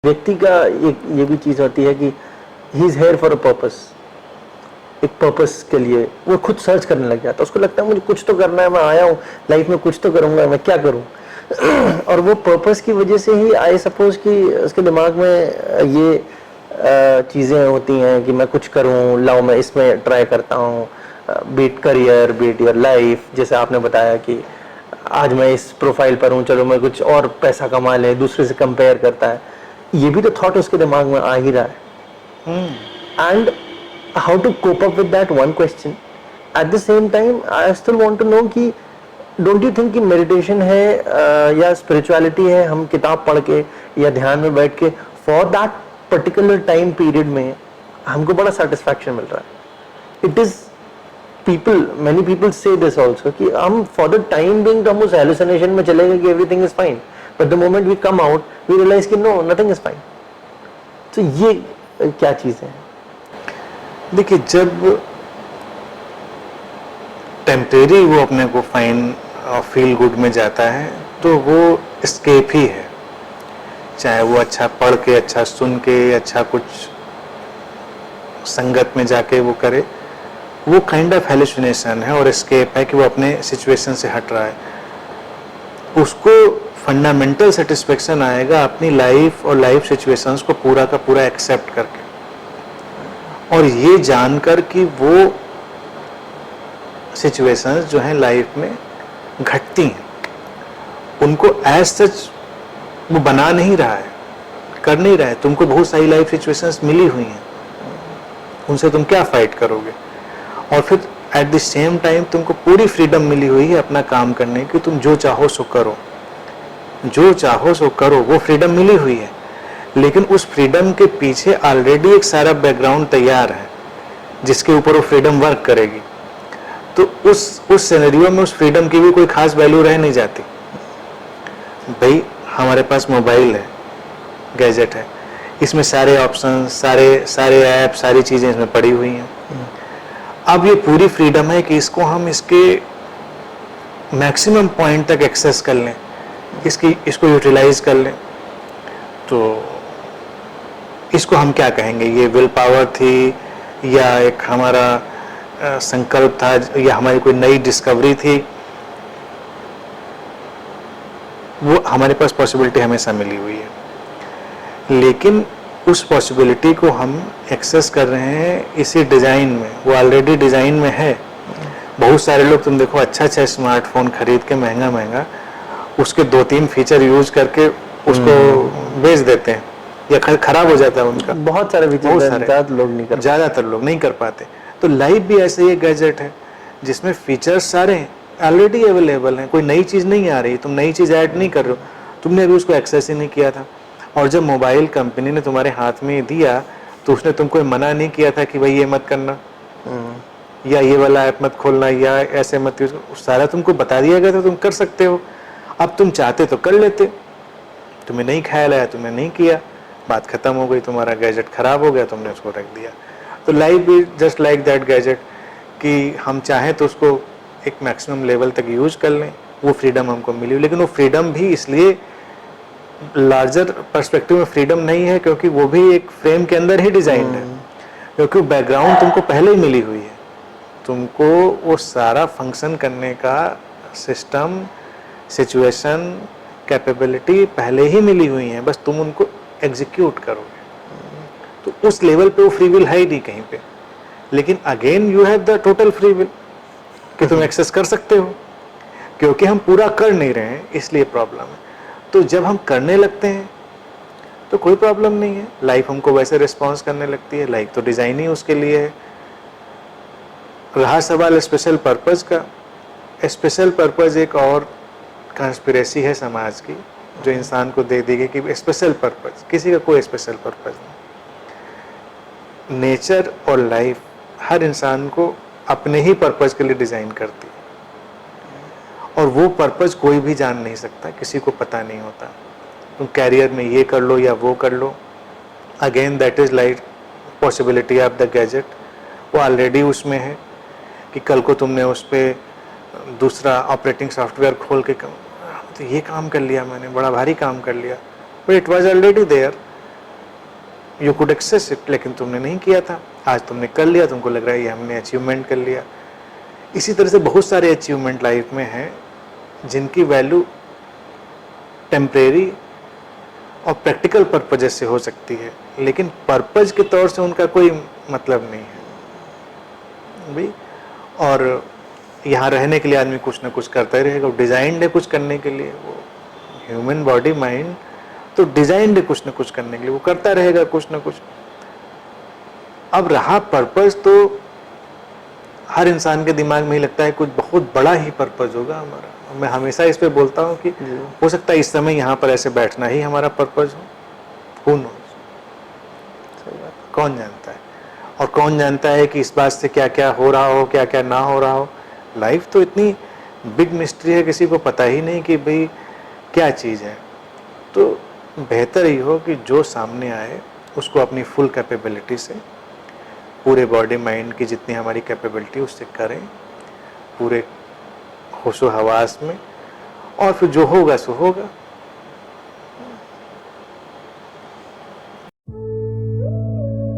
व्यक्ति का एक ये भी चीज होती है कि he is here for a purpose, एक पर्पस के लिए वो खुद सर्च करने लग जाता है। उसको लगता है मुझे कुछ तो करना है, मैं आया हूँ लाइफ में, कुछ तो करूंगा, मैं क्या करूँ। और वो पर्पस की वजह से ही आई सपोज कि उसके दिमाग में ये चीज़ें होती हैं कि मैं कुछ करूँ, लाओ मैं इसमें ट्राई करता हूँ, beat career, beat your life. जैसे आपने बताया कि आज मैं इस प्रोफाइल पर हूँ, चलो मैं कुछ और पैसा कमा ले, दूसरे से कंपेयर करता है। ये भी तो थॉट उसके दिमाग में आ ही रहा है। And how to cope up with that one question. At the same time I still want to know कि don't you think कि meditation है या spirituality है, हम किताब पढ़ के या ध्यान में बैठ के for that particular time period में हमको बड़ा satisfaction मिल रहा है। It is people, many people say this also कि हम for the time being तो हम उस hallucination में चले गए कि everything is fine, but the moment we come out we realize कि no, nothing is fine. तो ये क्या चीज़ है? देखिए, जब टेम्परेरी वो अपने को फाइन फील गुड में जाता है तो वो एस्केप ही है। चाहे वो अच्छा पढ़ के, अच्छा सुन के, अच्छा कुछ संगत में जाके वो करे, वो काइंड ऑफ हेलुसिनेशन है और एस्केप है कि वो अपने सिचुएशन से हट रहा है। उसको फंडामेंटल सेटिस्फेक्शन आएगा अपनी लाइफ और लाइफ सिचुएशंस को पूरा का पूरा एक्सेप्ट करके, और ये जानकर कि वो सिचुएशंस जो हैं लाइफ में घटती हैं, उनको एज सच वो बना नहीं रहा है, कर नहीं रहा है। तुमको बहुत सारी लाइफ सिचुएशंस मिली हुई हैं, उनसे तुम क्या फाइट करोगे। और फिर एट द सेम टाइम तुमको पूरी फ्रीडम मिली हुई है अपना काम करने की, तुम जो चाहो सो करो, जो चाहो सो करो, वो फ्रीडम मिली हुई है। लेकिन उस फ्रीडम के पीछे ऑलरेडी एक सारा बैकग्राउंड तैयार है जिसके ऊपर वो फ्रीडम वर्क करेगी। तो उस सिनेरियो में उस फ्रीडम की भी कोई खास वैल्यू रह नहीं जाती। भाई हमारे पास मोबाइल है, गैजेट है, इसमें सारे ऑप्शन, सारे ऐप, सारी चीज़ें इसमें पड़ी हुई हैं। अब ये पूरी फ्रीडम है कि इसको हम इसके मैक्सिमम पॉइंट तक एक्सेस कर लें, इसको यूटिलाइज कर लें। तो इसको हम क्या कहेंगे, ये विल पावर थी या एक हमारा संकल्प था या हमारी कोई नई डिस्कवरी थी। वो हमारे पास पॉसिबिलिटी हमेशा मिली हुई है, लेकिन उस पॉसिबिलिटी को हम एक्सेस कर रहे हैं इसी डिज़ाइन में। वो ऑलरेडी डिज़ाइन में है। बहुत सारे लोग तुम देखो अच्छा स्मार्टफोन खरीद के महंगा उसके 2-3 फीचर यूज करके उसको बेच देते हैं या खराब हो जाता है उनका। बहुत सारे ज़्यादातर लोग नहीं कर पाते। तो लाइफ भी ऐसे ही एक गैजेट है जिसमें फीचर्स सारे ऑलरेडी अवेलेबल हैं, कोई नई चीज़ नहीं आ रही, तुम नई चीज़ ऐड नहीं कर रहे हो, तुमने अभी उसको एक्सेस ही नहीं किया था। और जब मोबाइल कंपनी ने तुम्हारे हाथ में दिया तो उसने तुमको मना नहीं किया था कि भाई ये मत करना या ये वाला ऐप मत खोलना या ऐसे मत यूज, सारा तुमको बता दिया गया था, तुम कर सकते हो। अब तुम चाहते तो कर लेते, तुम्हें नहीं ख्याल आया, तुमने नहीं किया, बात खत्म हो गई, तुम्हारा गैजेट खराब हो गया, तुमने उसको रख दिया। तो लाइफ भी जस्ट लाइक दैट गैजेट कि हम चाहें तो उसको एक मैक्सिमम लेवल तक यूज कर लें, वो फ्रीडम हमको मिली। लेकिन वो फ्रीडम भी इसलिए लार्जर पर्सपेक्टिव में फ्रीडम नहीं है क्योंकि वो भी एक फ्रेम के अंदर ही डिजाइंड है, क्योंकि बैकग्राउंड तुमको पहले ही मिली हुई है। तुमको वो सारा फंक्शन करने का सिस्टम, सिचुएशन, कैपेबिलिटी पहले ही मिली हुई है, बस तुम उनको एग्जीक्यूट करोगे। तो उस लेवल पे वो फ्री विल है ही नहीं कहीं पे। लेकिन again you have the total free will कि तुम एक्सेस कर सकते हो, क्योंकि हम पूरा कर नहीं रहे हैं इसलिए प्रॉब्लम है। तो जब हम करने लगते हैं तो कोई प्रॉब्लम नहीं है, लाइफ हमको वैसे रिस्पॉन्स करने लगती है। लाइफ तो डिज़ाइन ही उसके लिए है। रहा सवाल स्पेशल पर्पज़ का, स्पेशल पर्पज़ एक और कंस्पिरेसी है समाज की जो इंसान को दे दी गई कि स्पेशल पर्पज़, किसी का कोई स्पेशल पर्पज़ नहीं। नेचर और लाइफ हर इंसान को अपने ही पर्पज़ के लिए डिज़ाइन करती है, और वो पर्पज़ कोई भी जान नहीं सकता, किसी को पता नहीं होता। तुम कैरियर में ये कर लो या वो कर लो, again that is like possibility of the gadget. वो ऑलरेडी उसमें है कि कल को तुमने उस पर दूसरा ऑपरेटिंग सॉफ्टवेयर खोल के तो ये काम कर लिया मैंने, बड़ा भारी काम कर लिया, but it was already there. You could access it, लेकिन तुमने नहीं किया था, आज तुमने कर लिया, तुमको लग रहा है ये हमने अचीवमेंट कर लिया। इसी तरह से बहुत सारे अचीवमेंट लाइफ में हैं जिनकी वैल्यू टेम्परेरी और प्रैक्टिकल पर्पजेस से हो सकती है, लेकिन पर्पज के तौर से उनका कोई मतलब नहीं है भाई। और यहाँ रहने के लिए आदमी कुछ ना कुछ करता ही रहेगा, डिजाइंड है कुछ करने के लिए, वो ह्यूमन बॉडी माइंड तो डिजाइंड है कुछ ना कुछ करने के लिए, वो करता रहेगा कुछ ना कुछ। अब रहा पर्पज, तो हर इंसान के दिमाग में ही लगता है कुछ बहुत बड़ा ही पर्पज होगा हमारा। मैं हमेशा इस पे बोलता हूँ कि हो सकता है इस समय यहाँ पर ऐसे बैठना ही हमारा पर्पज हो, कौन जानता है। और कौन जानता है कि इस बात से क्या क्या हो रहा हो, क्या क्या ना हो रहा हो। लाइफ तो इतनी बिग मिस्ट्री है, किसी को पता ही नहीं कि भाई क्या चीज़ है। तो बेहतर ही हो कि जो सामने आए उसको अपनी फुल कैपेबिलिटी से, पूरे बॉडी माइंड की जितनी हमारी कैपेबिलिटी उससे करें, पूरे होशो हवास में, और फिर जो होगा सो होगा।